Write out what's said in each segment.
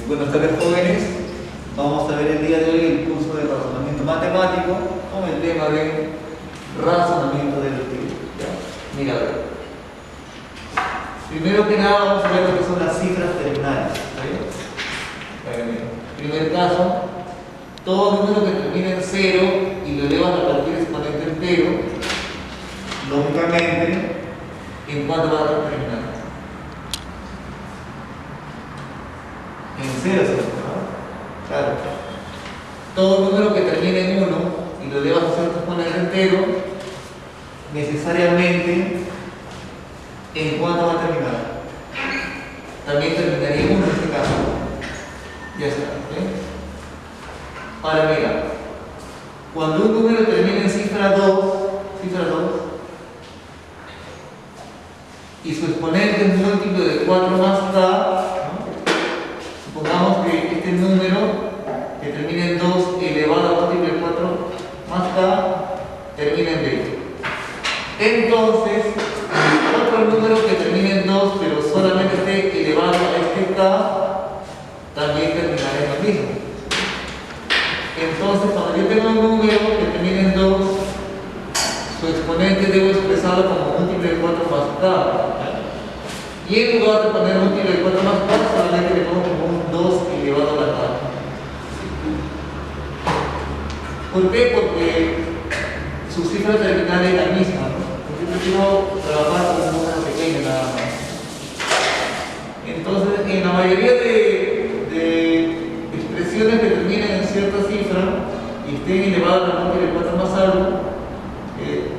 Buenas tardes, jóvenes. Vamos a ver el día de hoy el curso de razonamiento matemático con el tema de razonamiento deductivo. Mira, a ver. Primero que nada vamos a ver lo que son las cifras terminales. Primer caso, todo número que termina en 0 y lo elevas a partir de exponente entero, lógicamente, ¿en cuánto va a terminar? En 0, ¿no? Claro. Todo número que termine en 1 y lo elevas a cierto exponente entero, necesariamente, ¿en cuánto va a terminar? También terminaría en 1 en este caso. Ya está, ¿ok? Ahora mira, cuando un número termina en cifra 2, y su exponente es múltiplo de 4 más k, ¿no? Supongamos que este número que termina en 2 elevado a múltiplo de 4 más k termina en 20. Entonces, el otro número que termina en 2 pero solamente esté elevado a este k también terminará en lo mismo. Entonces, cuando yo tengo un número que termina en 2, su exponente debo expresarlo como múltiplo de 4 más k. Y en lugar de poner múltiplo de 4 más k, solamente le pongo como un 2 elevado a la k. ¿Por qué? Porque su cifra terminal es la misma, ¿no? Porque yo quiero trabajar con un número pequeño nada más. Entonces, en la mayoría de expresiones que terminen en cierta cifra y estén elevadas a múltiplo de 4 más algo,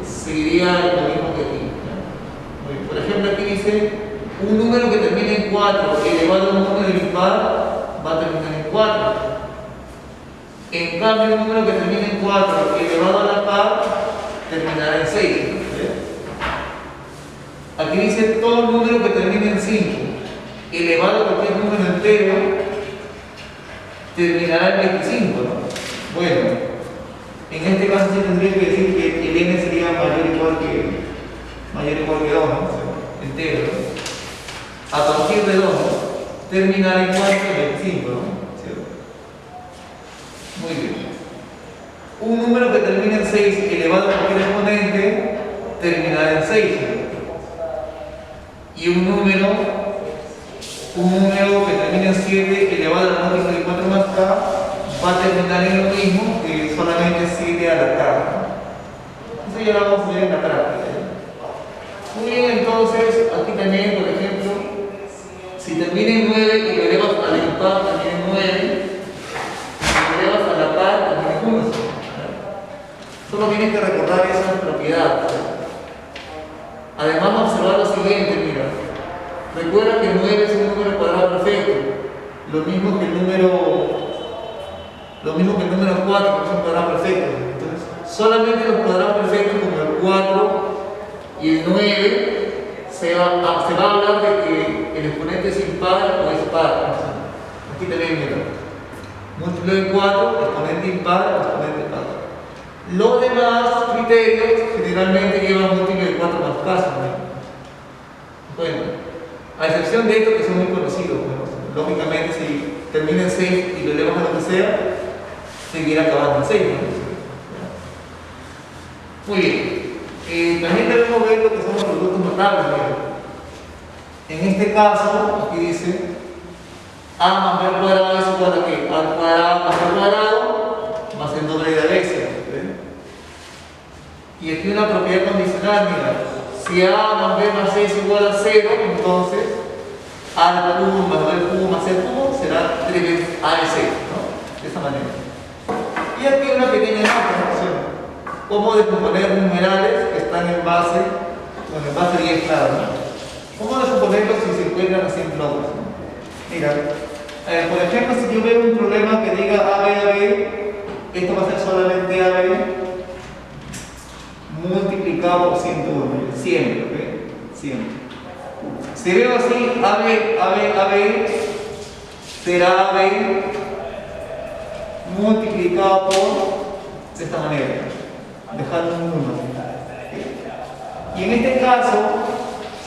seguiría lo mismo que aquí, ¿no? Por ejemplo, aquí dice un número que termine en 4 elevado a un número impar va a terminar en 4. En cambio, un número que termine en 4 elevado a la par terminará en 6. Aquí dice todo número que termine en 5 elevado a cualquier número entero terminará en 25, ¿no? Bueno, en este caso sí tendría que decir que el n sería mayor o igual que 2, ¿no? Entero, ¿no? A partir de 2, terminará en 4 en 25, ¿no? ¿Cierto? Muy bien. Un número que termina en 6 elevado a cualquier exponente terminará en 6. Y un número que termina en 7 elevado a múltiplo de 4 más k va a terminar en lo mismo que solamente 7 a la k. Eso ya lo vamos a ver en la práctica. Muy bien, entonces aquí también, por ejemplo, si termina en 9 y lo elevas a la impar también en 9, y lo elevas a la par también en 1. Solo tienes que recordar esa propiedad. Además, observar lo siguiente, mira. Recuerda que 9 es un número cuadrado perfecto, lo mismo que el número 4, que es un cuadrado perfecto. Entonces, solamente los cuadrados perfectos como el 4 y el 9 se va a hablar de que el exponente es impar o es par. Aquí también mira, múltiplo de 4, exponente impar o exponente par. Los demás criterios generalmente llevan múltiplo de 4 más casos, ¿no? Bueno, a excepción de estos que son muy conocidos, ¿no? Lógicamente si termina en 6 y lo elevas a lo que sea, seguirá acabando en 6, ¿no? Muy bien. También debemos ver lo que son los productos notables, ¿no? En este caso, aquí dice a más b al cuadrado es igual a ¿qué? Al cuadrado más b al cuadrado más el doble de ABC. Y aquí una propiedad condicional, mira, si a más b más c es igual a 0, entonces a al cubo más b al cubo más c al cubo será 3 veces ABC, ¿no? De esta manera. Y aquí una pequeña demostración. Cómo descomponer numerales que están en base, bueno, en base 10, claro, ¿no? ¿Cómo descomponerlos si se encuentran así en bloques, ¿no? Mira, por ejemplo, si yo veo un problema que diga AB, esto va a ser solamente AB multiplicado por 101, siempre, ¿ok? Siempre. Si veo así, AB, será AB multiplicado por, de esta manera, dejando un 1. Y en este caso,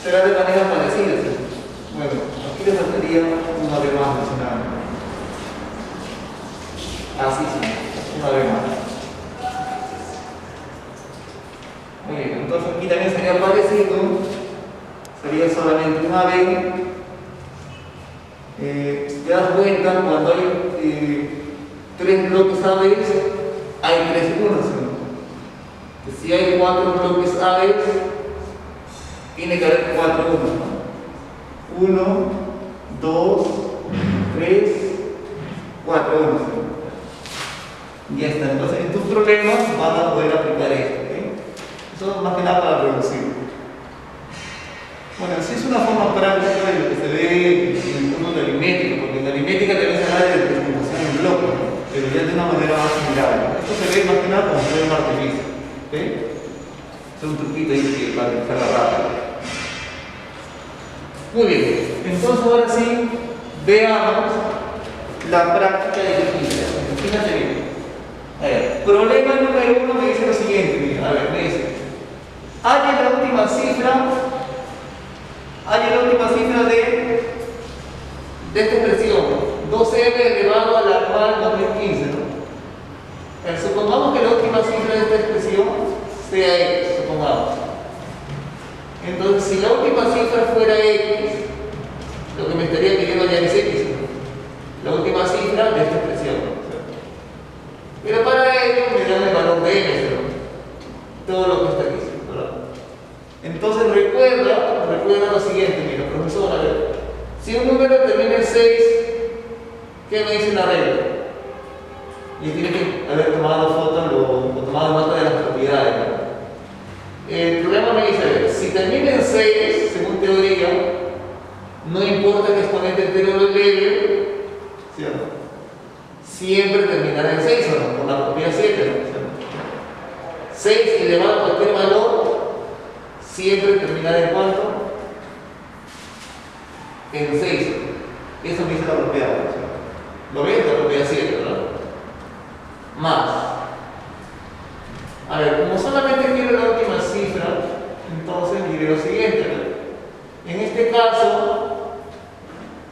será de manera parecida. Bueno, aquí les faltaría una vez más mencionar. Así sí, una vez más. Muy bien, entonces aquí también sería parecido, sería solamente una vez. Te das cuenta cuando hay 3 bloques A vez, hay 3 unos. Si hay 4 bloques A vez, tiene que haber 4 unos. 1, 2, 3, 4 unos. Ya está. Entonces en tus problemas van a poder aplicar esto. Eso es más que nada para reducir. Bueno, así es una forma práctica de lo que se ve en el mundo de la aritmética, porque en la aritmética también se habla de representación en bloques, ¿no? Pero ya de una manera más similar, ¿no? Esto se ve más que nada como se ve en artificio. Es un truquito ahí que para que salga rápido. Muy bien, entonces ahora sí veamos la práctica de eficiencia. Fíjate bien. A ver, problema número 1 me dice lo siguiente, mira, a ver, me dice, haya la última cifra de esta expresión, 2m elevado a la cual 2015, ¿no? Supongamos que la última cifra de esta expresión sea x, supongamos. Entonces, si la última cifra fuera x, lo que me estaría pidiendo ya es x, ¿no? La última cifra de esta expresión, ¿no? Pero para ello me dan el valor de m, ¿no? Todo lo que está aquí, ¿verdad? Entonces recuerda lo siguiente, mira, profesor, a ver, si un número termina en 6, ¿qué me dice la regla? Y tiene que haber tomado foto o tomado nota de las propiedades, ¿no? El problema me dice, a ver, si termina en 6, según teoría, no importa que exponente entero lo eleve, ¿cierto? Siempre terminará en 6, ¿o no? Por la propiedad 7, ¿no? 6 elevado a cualquier valor siempre terminará en cuánto? En 6. Eso me dice la propiedad. ¿Lo ves? La propiedad 7, ¿verdad? Más. A ver, como solamente quiero la última cifra, entonces diré lo siguiente. ¿No? En este caso,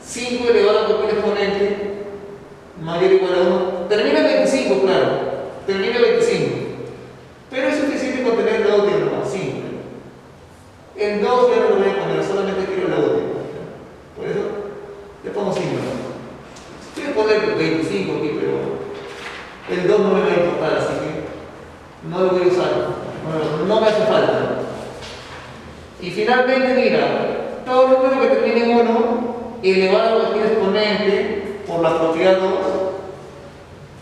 5 elevado a cualquier exponente mayor o igual a 1. Termina en 25, claro. Termina en 25. Pero es suficiente con tener la última, ¿no? 5. En 2 ya no lo voy a poner, solamente quiero la última. Por eso le pongo 5. Quiero poner 25 aquí, pero el 2 no me va a importar, así que no lo voy a usar. No me hace falta. Y finalmente, mira, todo número que termine en 1 elevado a cualquier exponente por la propiedad 2,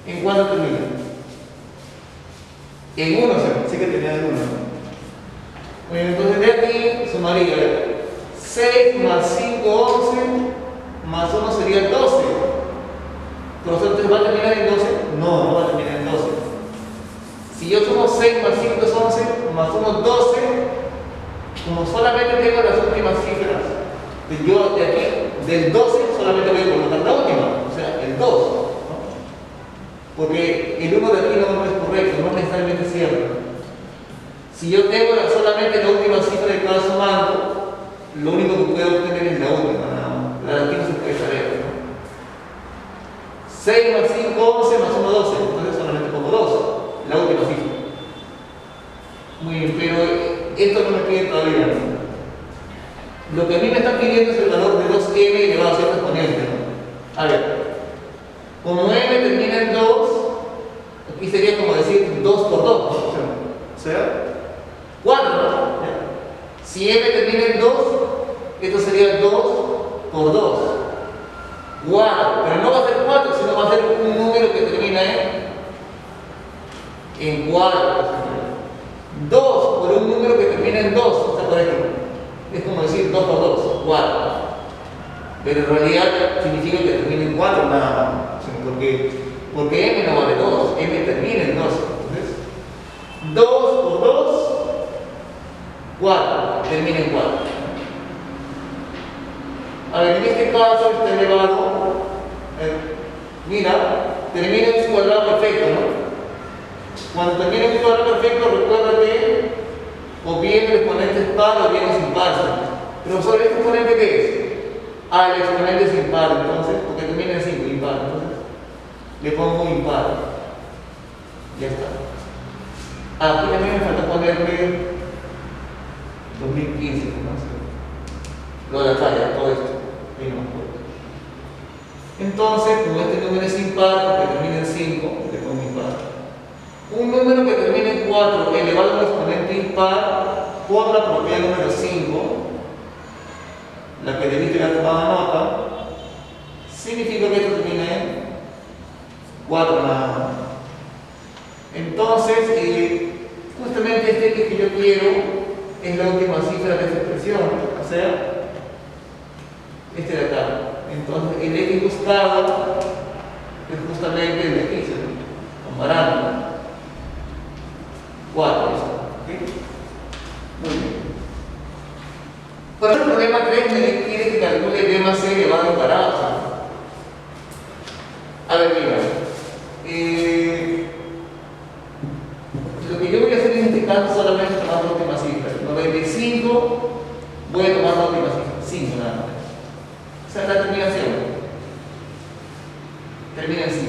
¿en cuánto termina? En 1, sí que termina en 1. Bueno, entonces de aquí sumaría 6 más 5, 11, más 1 sería 12. ¿Profesor, va a terminar en 12? No, no va a terminar en 12. Si yo sumo 6 más 5 es 11, más 1 es 12, como solamente tengo las últimas cifras, yo de aquí, del 12, solamente voy a colocar la última, o sea, el 2. ¿No? Porque el 1 de aquí no es correcto, no es necesariamente cierto. Si yo tengo solamente la última cifra de cada sumando, lo único que puedo obtener es la última, ¿no? La de aquí no se puede saber, ¿no? 6 más 5, 11, más 1, 12, entonces solamente pongo 2, la última cifra. Muy bien, pero esto no me pide todavía, ¿no? Lo que a mí me está pidiendo es el valor de 2m elevado a cierto exponente, ¿no? A ver, como m termina en 2, aquí sería como decir 2 por 2, ¿no? O sea, 4, ¿no? Si m termina en 2, esto sería 2 por 2. 4, pero no va a ser 4, sino va a ser un número que termina en 4. 2 por un número que termina en 2, o sea, por ejemplo, es como decir 2 por 2, 4. Pero en realidad significa que termina en 4 nada más, porque m no vale 2, m termina en 2. Entonces, 2 por 2, 4, termina en 4. A ver, en este caso está elevado, mira, termina en un cuadrado perfecto, ¿no? Cuando termina en un cuadrado perfecto, recuerda que o bien el exponente es par o bien es impar. Pero sobre este exponente, ¿qué es? Ah, el exponente es impar, entonces, porque termina en 5, impar. Entonces, le pongo impar. Ya está. Aquí también me falta ponerle 2015, ¿no? Lo de la talla, todo esto. Ahí no me acuerdo. Entonces, como este número es impar, porque termina en 5, le pongo impar. Un número que termina en 4 elevado a un exponente impar por la propiedad número 5, la que debiste haber tomado nota, significa que esto termina en 4 nada más. Entonces, justamente este X que yo quiero es la última cifra de esta expresión, o sea, este de acá. Entonces, el X buscado es justamente el de aquí, ¿sí? Comparando. 4, ¿sí? Muy bien. Por el problema 3 me quiere que calcule B más C elevado al cuadrado, ¿sí? A ver, mira. Lo que yo voy a hacer en este caso solamente tomar la última cifra. 95, voy a tomar la última cifra. 5 nada más. Esa es la terminación. Termina en 5.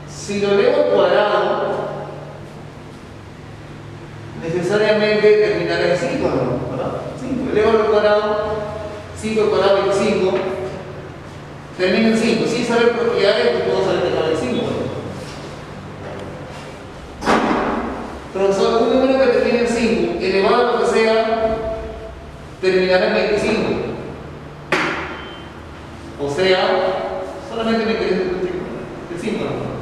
Si lo elevo al cuadrado, necesariamente terminará en 5, ¿no? ¿Verdad? 5. Elevo al cuadrado, 5 al cuadrado, 25. Termina en 5. Sin saber propiedades, pues puedo saber que acaba en 5. Profesor, un número que termina en 5, elevado a lo que sea, terminará en 25. O sea, solamente me interesa el 5, ¿no?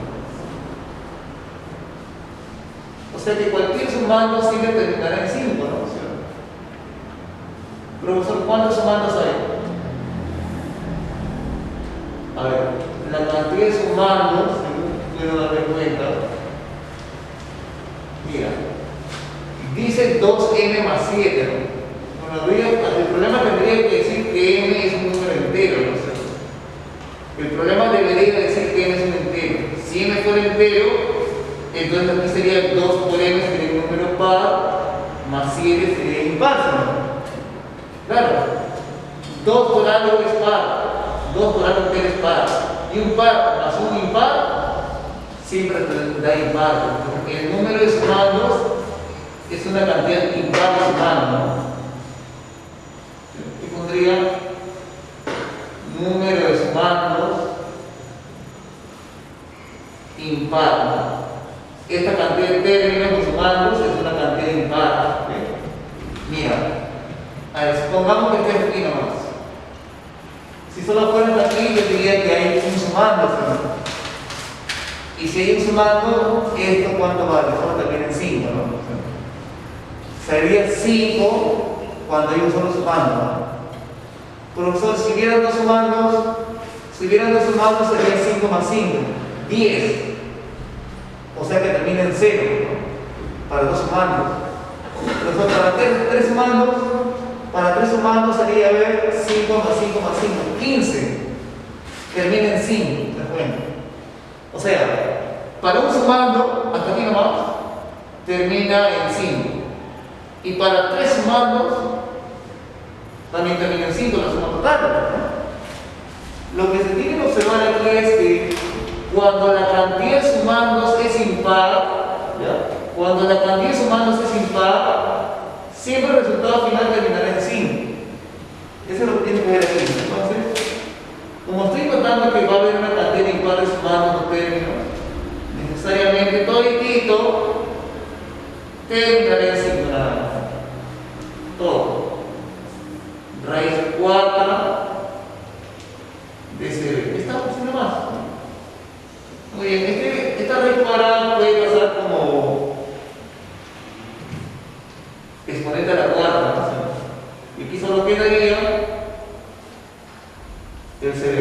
O sea que cualquier sumando siempre terminará en 5, ¿no? O sea, profesor, ¿cuántos sumandos hay? A ver, la cantidad de sumandos, si puedo darme cuenta, mira, dice 2n más 7, ¿no? Bueno, el problema tendría que decir que n es un número entero, ¿no? O sea, el problema debería decir que n es un entero. Si n fuera entero, entonces aquí sería 2 por n sería un número par, más 7 sería impar, ¿no? Claro, 2 por algo es par. 2 por algo que es par, y un par más un impar siempre te da impar, porque el número de sumandos es una cantidad impar de sumandos, ¿no? Aquí pondría número de sumandos impar, ¿no? Esta cantidad de términos de sumandos es una cantidad impar, ¿okay? Mira, a ver, supongamos que esté aquí nomás. Si solo fuera aquí, yo diría que hay un sumando, ¿no? Y si hay un sumando, ¿esto cuánto vale? Solo termina en 5, ¿no? Sería 5 cuando hay un solo sumando, ¿no? Profesor, si hubieran dos sumandos, sería 5 más 5, 10. O sea que termina en 0, ¿no? Para dos sumandos. Profesor, para tres sumandos, para 3 sumandos sería, a ver, 5 más 5 más 5, 15. Termina en 5, ¿te das cuenta? O sea, para un sumando, hasta aquí nomás, termina en 5. Y para 3 sumandos, también termina en 5 la suma total, ¿no? Lo que se tiene que observar aquí es que cuando la cantidad de sumandos es impar, ¿ya? Cuando la cantidad de sumandos es impar, siempre el resultado final terminará en 5. Eso es lo que tiene que ver aquí. Entonces, como estoy notando que va a haber una cantidad impar de sumandos o términos, necesariamente toditito terminará en 5 nada más. Todo. Raíz cuarta de CB. ¿Está funcionando más? Muy bien, esta raíz cuadrada puede pasar como exponente a la cuarta, ¿no? Y aquí solo quedaría el CB.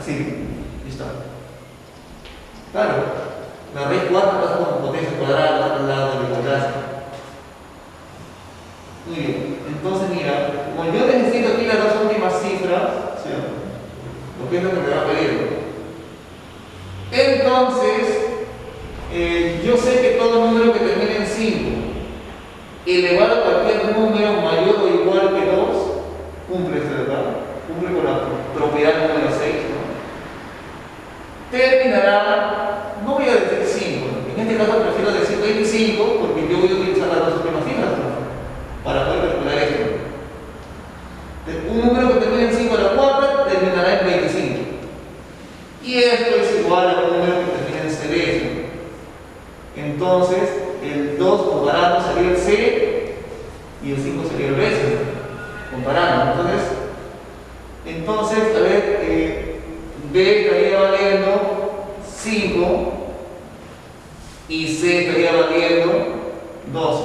Así, listo. Claro, la raíz cuarta pasa como potencia cuadrada al lado de la clase. Muy bien, entonces mira, como yo necesito aquí las dos últimas cifras, ¿sí? Lo que es lo que me va a pedir. Entonces, yo sé que todo número que termine en 5 elevado a cualquier número mayor o igual que 2 cumple, ¿verdad? Cumple con la propiedad número caso prefiero decir 25 porque yo voy a utilizar las dos últimas cifras, ¿no?, para poder calcular esto. Un número que termina en 5 a la cuarta terminará en 25. Y esto es igual a un número que termina en CB. Entonces, el 2 comparando sería el C y el 5 sería el B, comparando. Entonces, a ver, B estaría valiendo 5 y C estaría valiendo 12.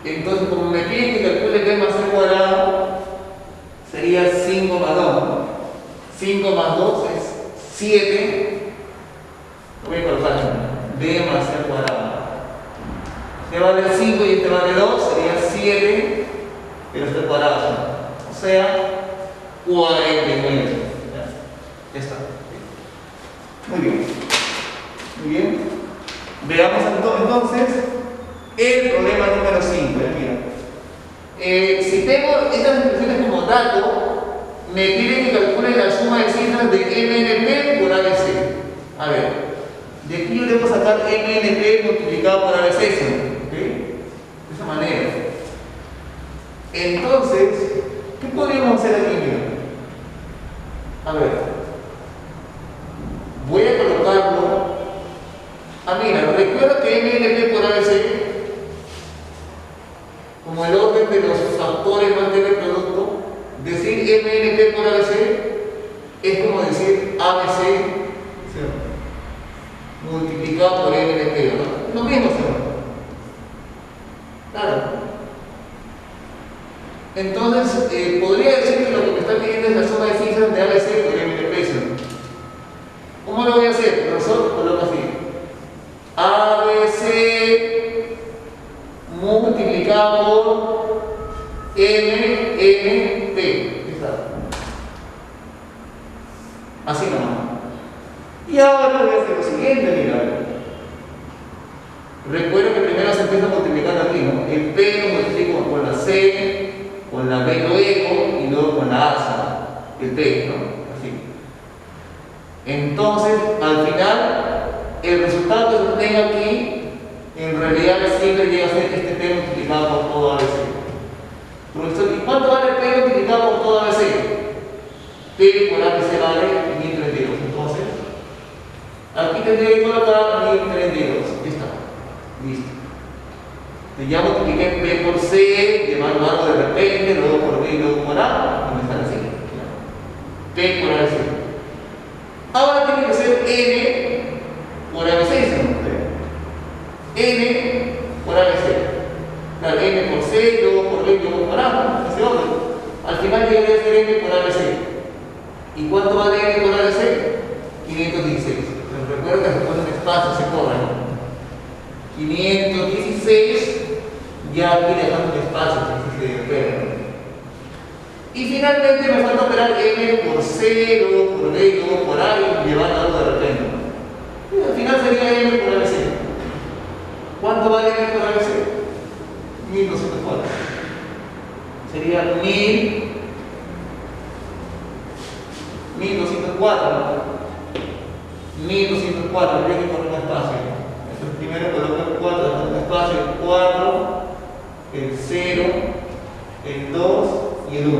Entonces, como me piden que calcule B más C cuadrado, sería 5 más 2, ¿no? 5 más 2 es 7. Lo voy a colocar B más C cuadrado. Este vale 5 y este vale 2, sería 7, pero este cuadrado. O sea, 49. Ya está. Muy bien. Muy bien. Veamos entonces el problema número 5. Mira. Si tengo estas expresiones como dato, me piden que calcule la suma de cifras de MNP por ABC. A ver, de aquí yo debo sacar MNP multiplicado por ABC. ¿Okay? De esa manera. Entonces, ¿qué podríamos hacer aquí? Mira. A ver, voy a colocarlo. Mira, recuerda que MNP por ABC, como el orden de los factores mantiene el producto, decir MNP por ABC es como decir ABC, ¿sí?, multiplicado por MNP, ¿no? Lo mismo, ¿sí? Claro. Entonces, podría decir que lo que me está pidiendo es la suma de cifras de ABC por MNP, ¿sí? ¿Cómo lo voy a hacer? Profesor, coloco así. ABC multiplicado por MNP. Así nomás. Y ahora voy a hacer lo siguiente, mira. Recuerda que primero se empieza multiplicando aquí, ¿no? El P lo multiplico con la C, con la B luego y luego con la A, el P, ¿no? Así. Entonces, al final, el resultado que se tenga aquí, en realidad siempre llega a ser este P multiplicado por todo ABC. Profesor, ¿y cuánto vale el P multiplicado por todo ABC? P por ABC vale 1032. Entonces, aquí tendría que colocar 1032. Ya está. Listo. Ya multipliqué B por C, llevando algo de repente, luego por B y luego por A, y me sale así. P por ABC. Ahora tiene que ser N por ABC, N por ABC. Claro, N por C, luego por B y luego por A, ese orden. Al final llegaría a ser N por ABC. ¿Y cuánto vale N por ABC? 516. Pero recuerda que después del espacio se cobra. 516, ya aquí dejando un espacio que se espera. Y finalmente me falta operar N por C, luego por B, luego por A y llevar algo de repente. Y al final sería N por ABC. ¿Cuánto vale N por ABC? 1204. Sería 1204, ¿no? 1204, habría que poner un espacio. Entonces primero coloco el 4, dejando un espacio, el 4, el 0, el 2 y el 1.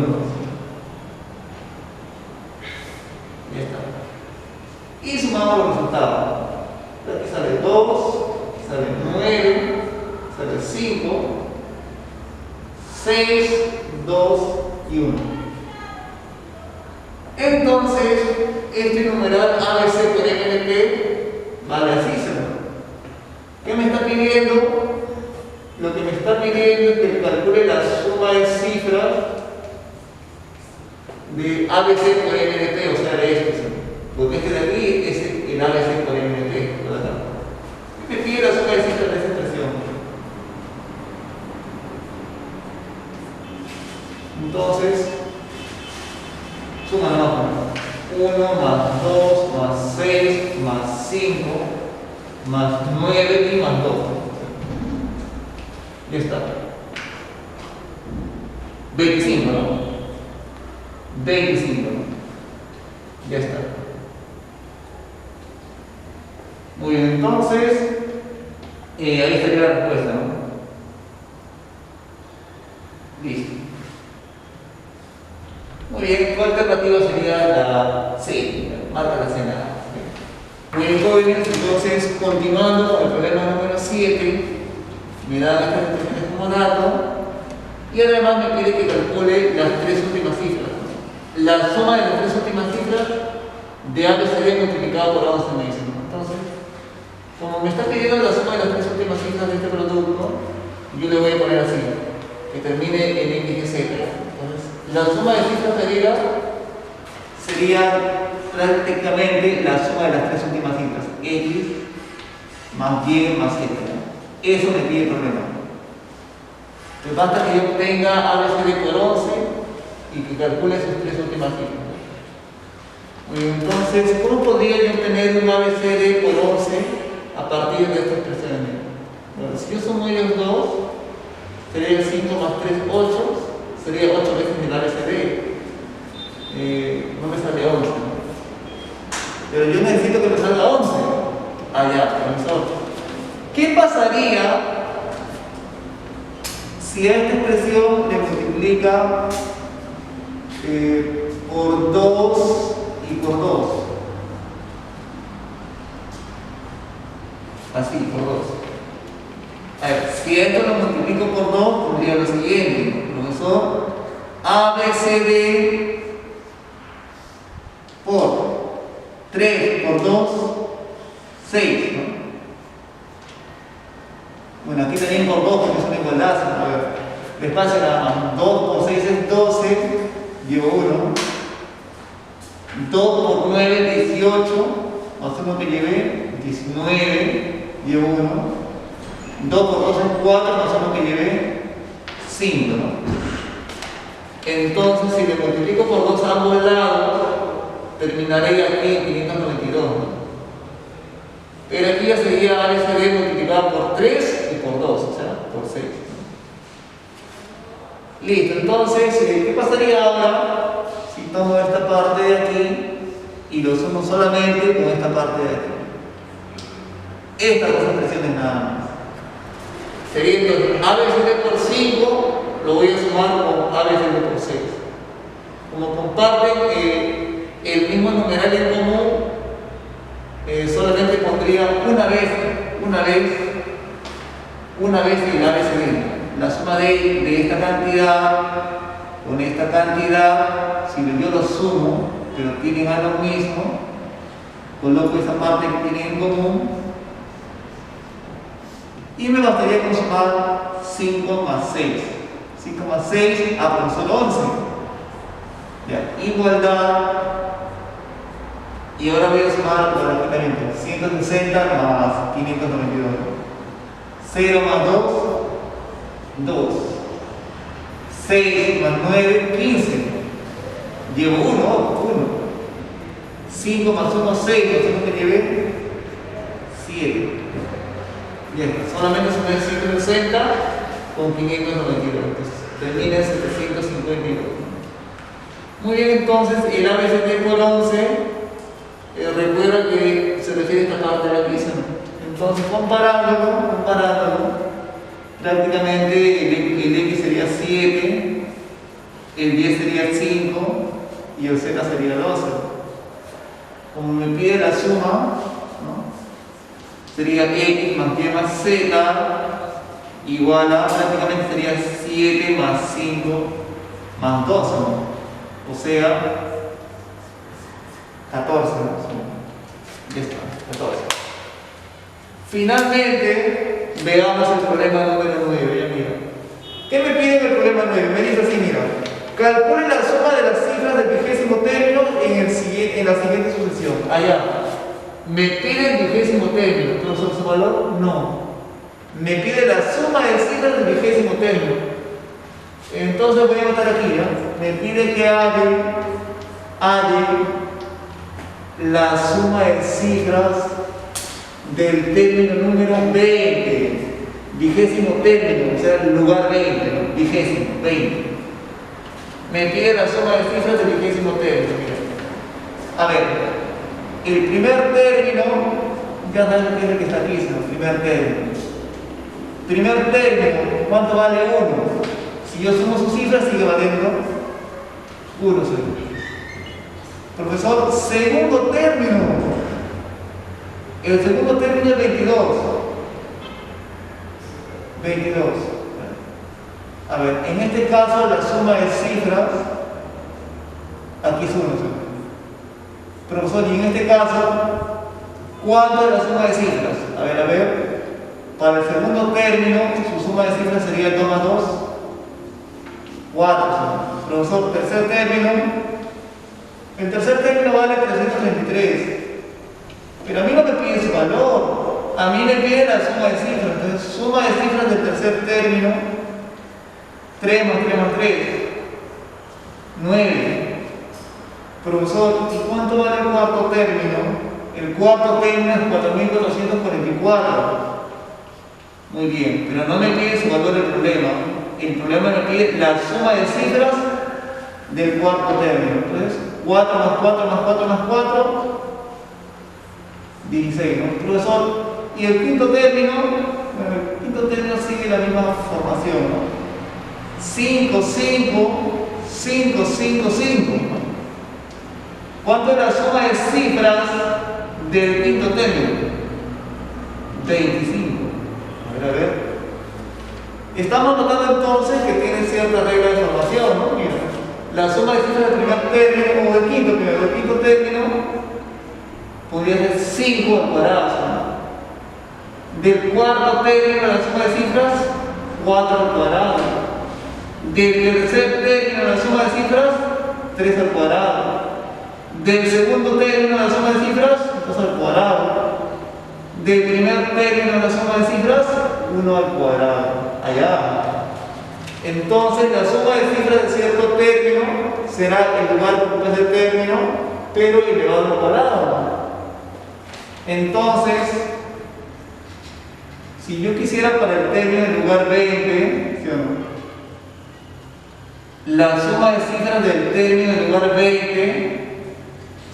Ya está. Y sumamos los resultados. Aquí sale 2, sale 9, sale 5, 6, 2 y 1. Entonces, este numeral ABC por MNP vale así, ¿no? ¿Qué me está pidiendo? Lo que me está pidiendo es que calcule la suma de cifras de ABC por MNP, o sea, de esto, ¿sí? Porque este de aquí es el ABC por MNP, ¿verdad? ¿Qué me pide la suma de cifras de esa expresión? Entonces, suma no, 1 más 2 más 6 más 5 más 9 y más 2. Ya está. 25, ¿no? 25. Ya está. Muy bien, entonces, ahí estaría la respuesta, ¿no? Listo. Muy bien, ¿cuál alternativa sería la C? Marca la C nada. Muy bien, jóvenes, entonces, continuando con el problema número 7, me da estas expresiones como dato y además me pide que calcule las tres últimas cifras. La suma de las tres últimas cifras de ABCD multiplicado por 11 me dicen. Entonces, como me está pidiendo la suma de las tres últimas cifras de este producto, yo le voy a poner así, que termine en X y Z. Entonces, la suma de cifras sería prácticamente la suma de las tres últimas cifras, X más Y más Z. Eso me pide el problema. Entonces basta que yo obtenga ABCD por 11 y que calcule sus tres últimas cifras. Muy bien, entonces, ¿cómo podría yo obtener un ABCD por 11 a partir de esta expresión? Bueno, si yo sumo ellos dos, sería 5 más 3, 8, sería 8 veces el ABCD. No me sale 11, ¿no? Pero yo necesito que me salga 11. Ah, ya, profesor. ¿Qué pasaría si a esta expresión le multiplica por 2 y por 2? Así, por 2. A ver, si esto lo multiplico por 2, pondría lo siguiente, profesor. ABCD por 3 por 2, 6, ¿no? Bueno, aquí también por 2 porque es una igualdad. A ver, despacio nada más. 2 por 6 es 12, llevo 1. 2 por 9 es 18, más 1 que llevé, 19, llevo 1. 2 por 2 es 4, más 1 que llevé, 5, ¿no? Entonces, si le multiplico por 2 a ambos lados, terminaré aquí en 592, ¿no? Pero aquí ya sería ABCD multiplicado por 3 y por 2, o sea, por 6. Listo, entonces, ¿qué pasaría ahora si tomo esta parte de aquí y lo sumo solamente con esta parte de aquí? Estas dos expresiones nada más. Sería entonces ABCD por 5, lo voy a sumar con ABCD por 6. Como comparten el mismo numeral en común, solamente pondría una vez el ABCD. La suma de esta cantidad con esta cantidad, si yo lo sumo, pero tienen a lo mismo, coloco esa parte que tienen en común y me bastaría con sumar 5 más 6. 5 más 6, pues solo 11. Ya, igualdad. Y ahora voy a sumar prácticamente 160 más 592. 0 más 2, 2. 6 más 9, 15. Llevo 1, 1. 5 más 1, 6, más 1 que llevé, 7. Bien, solamente sumé 160 con 592. Entonces, termina en 752. Muy bien, entonces el ABCD por 11, recuerda que se refiere a esta parte de aquí. Entonces, comparándolo, prácticamente el X sería 7, el Y sería 5 y el Z sería 12. Como me pide la suma, ¿no? Sería X más Y más Z igual a, prácticamente sería 7 más 5 más 12, ¿no? O sea, 14, ¿no? Ya está, 14. Finalmente, veamos el problema número 9. Ya mira. ¿Qué me pide en el problema 9? Me dice así, mira. Calcule la suma de las cifras del vigésimo término en la siguiente sucesión. Allá. ¿Me pide el vigésimo término? ¿Todo su valor? No. Me pide la suma de cifras del vigésimo término. Entonces voy a anotar aquí, ¿ya? Me pide que halle la suma de cifras del término número 20, vigésimo término, o sea, el lugar 20, ¿no? Vigésimo, 20. Me pide la suma de cifras del vigésimo término. Mira. A ver, el primer término Ya sabes qué es lo que está aquí, sino primer término. Primer término, ¿cuánto vale 1? Si yo sumo sus cifras, sigue valiendo 1 segundo. Profesor, segundo término. El segundo término es 22. 22. A ver, en este caso la suma de cifras, aquí es 1 segundo. Profesor, y en este caso, ¿cuánto es la suma de cifras? A ver. Para el segundo término, su suma de cifras sería 2 más 2, 4. Profesor, tercer término. El tercer término vale 333. Pero a mí no me pide su valor. A mí me pide la suma de cifras. Entonces, suma de cifras del tercer término. 3 más 3 más 3. 9. Profesor, ¿y cuánto vale el cuarto término? El cuarto término es 4.444. Muy bien, pero no me pide su valor del problema. El problema me pide la suma de cifras del cuarto término. Entonces, 4 más 4 más 4 más 4, 16, ¿no? Profesor, y el quinto término, bueno, el quinto término sigue la misma formación, ¿no? 5, 5, 5, 5, 5. ¿Cuánto es la suma de cifras del quinto término? 25. A ver. Estamos notando entonces que tiene cierta regla de formación, ¿no? Mira, la suma de cifras del primer término o del quinto, pero del quinto término podría ser 5 al cuadrado, ¿no? Del cuarto término la suma de cifras, 4 al cuadrado. Del tercer término la suma de cifras, 3 al cuadrado. Del segundo término la suma de cifras, 2 al cuadrado. Del primer término la suma de cifras, 1 al cuadrado. Allá. Entonces la suma de cifras de cierto término será el lugar que ocupa ese término, pero elevado al cuadrado. Entonces, si yo quisiera para el término en lugar 20, ¿sí o no? La suma de cifras del término en lugar 20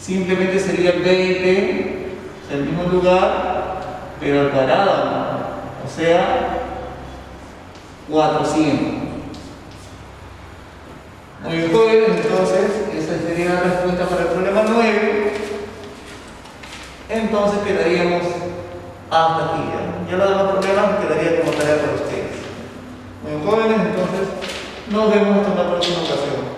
simplemente sería 20, o sea, el mismo lugar, pero al cuadrado, ¿no? O sea, 400. Muy bien, jóvenes, entonces, esa sería la respuesta para el problema 9. Entonces quedaríamos hasta aquí. Ya los demás problemas quedaría como tarea para ustedes. Muy bien, jóvenes, entonces, nos vemos hasta la próxima ocasión.